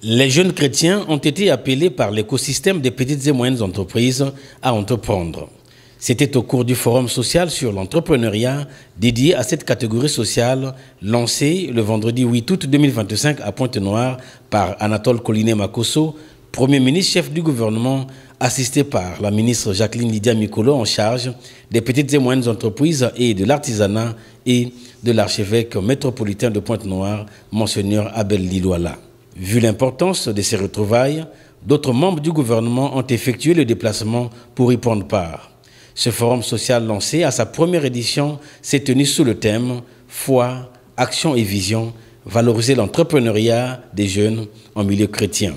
Les jeunes chrétiens ont été appelés par l'écosystème des petites et moyennes entreprises à entreprendre. C'était au cours du forum social sur l'entrepreneuriat dédié à cette catégorie sociale lancé le vendredi 8 août 2025 à Pointe-Noire par Anatole Collinet Makosso, Premier ministre chef du gouvernement, assisté par la ministre Jacqueline Lydia Mikolo en charge des petites et moyennes entreprises et de l'artisanat et de l'archevêque métropolitain de Pointe-Noire, Monseigneur Abel Lilouala. Vu l'importance de ces retrouvailles, d'autres membres du gouvernement ont effectué le déplacement pour y prendre part. Ce forum social lancé à sa première édition s'est tenu sous le thème « Foi, action et vision, valoriser l'entrepreneuriat des jeunes en milieu chrétien ».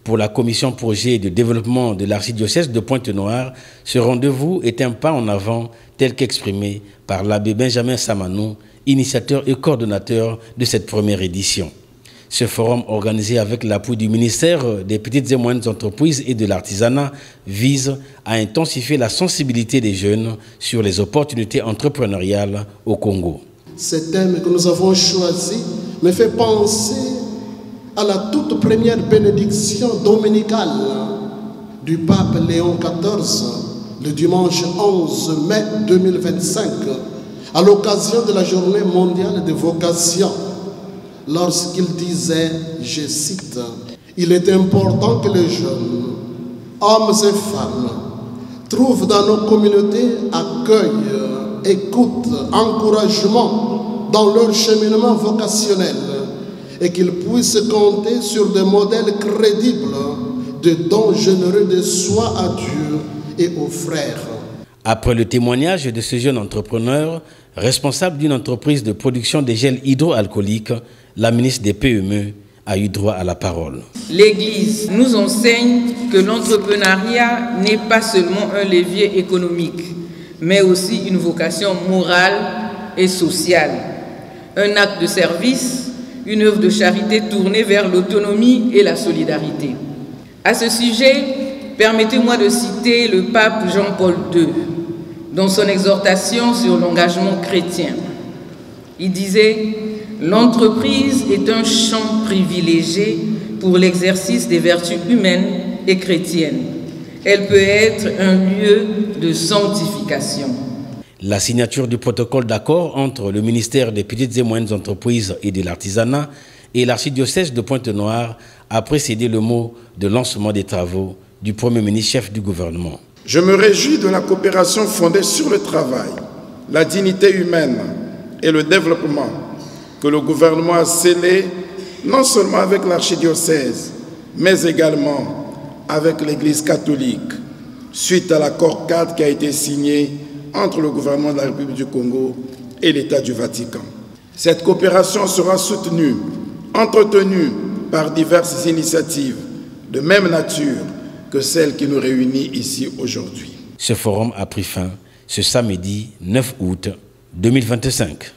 Pour la commission projet de développement de l'archidiocèse de Pointe-Noire, ce rendez-vous est un pas en avant tel qu'exprimé par l'abbé Benjamin Samanou, initiateur et coordonnateur de cette première édition. Ce forum, organisé avec l'appui du ministère des Petites et Moyennes Entreprises et de l'Artisanat, vise à intensifier la sensibilité des jeunes sur les opportunités entrepreneuriales au Congo. Ce thème que nous avons choisi me fait penser à la toute première bénédiction dominicale du pape Léon XIV, le dimanche 11 mai 2025, à l'occasion de la journée mondiale des vocations. Lorsqu'il disait, je cite, « Il est important que les jeunes, hommes et femmes, trouvent dans nos communautés accueil, écoute, encouragement dans leur cheminement vocationnel et qu'ils puissent compter sur des modèles crédibles de dons généreux de soi à Dieu et aux frères. » Après le témoignage de ce jeune entrepreneur, responsable d'une entreprise de production de gel hydroalcoolique, la ministre des PME a eu droit à la parole. L'Église nous enseigne que l'entrepreneuriat n'est pas seulement un levier économique, mais aussi une vocation morale et sociale. Un acte de service, une œuvre de charité tournée vers l'autonomie et la solidarité. À ce sujet, permettez-moi de citer le pape Jean-Paul II, dans son exhortation sur l'engagement chrétien. Il disait « L'entreprise est un champ privilégié pour l'exercice des vertus humaines et chrétiennes. Elle peut être un lieu de sanctification. » La signature du protocole d'accord entre le ministère des Petites et Moyennes Entreprises et de l'Artisanat et l'archidiocèse de Pointe-Noire a précédé le mot de lancement des travaux du Premier ministre chef du gouvernement. Je me réjouis de la coopération fondée sur le travail, la dignité humaine et le développement que le gouvernement a scellé non seulement avec l'archidiocèse, mais également avec l'Église catholique, suite à l'accord cadre qui a été signé entre le gouvernement de la République du Congo et l'État du Vatican. Cette coopération sera soutenue, entretenue par diverses initiatives de même nature que celle qui nous réunit ici aujourd'hui. Ce forum a pris fin ce samedi 9 août 2025.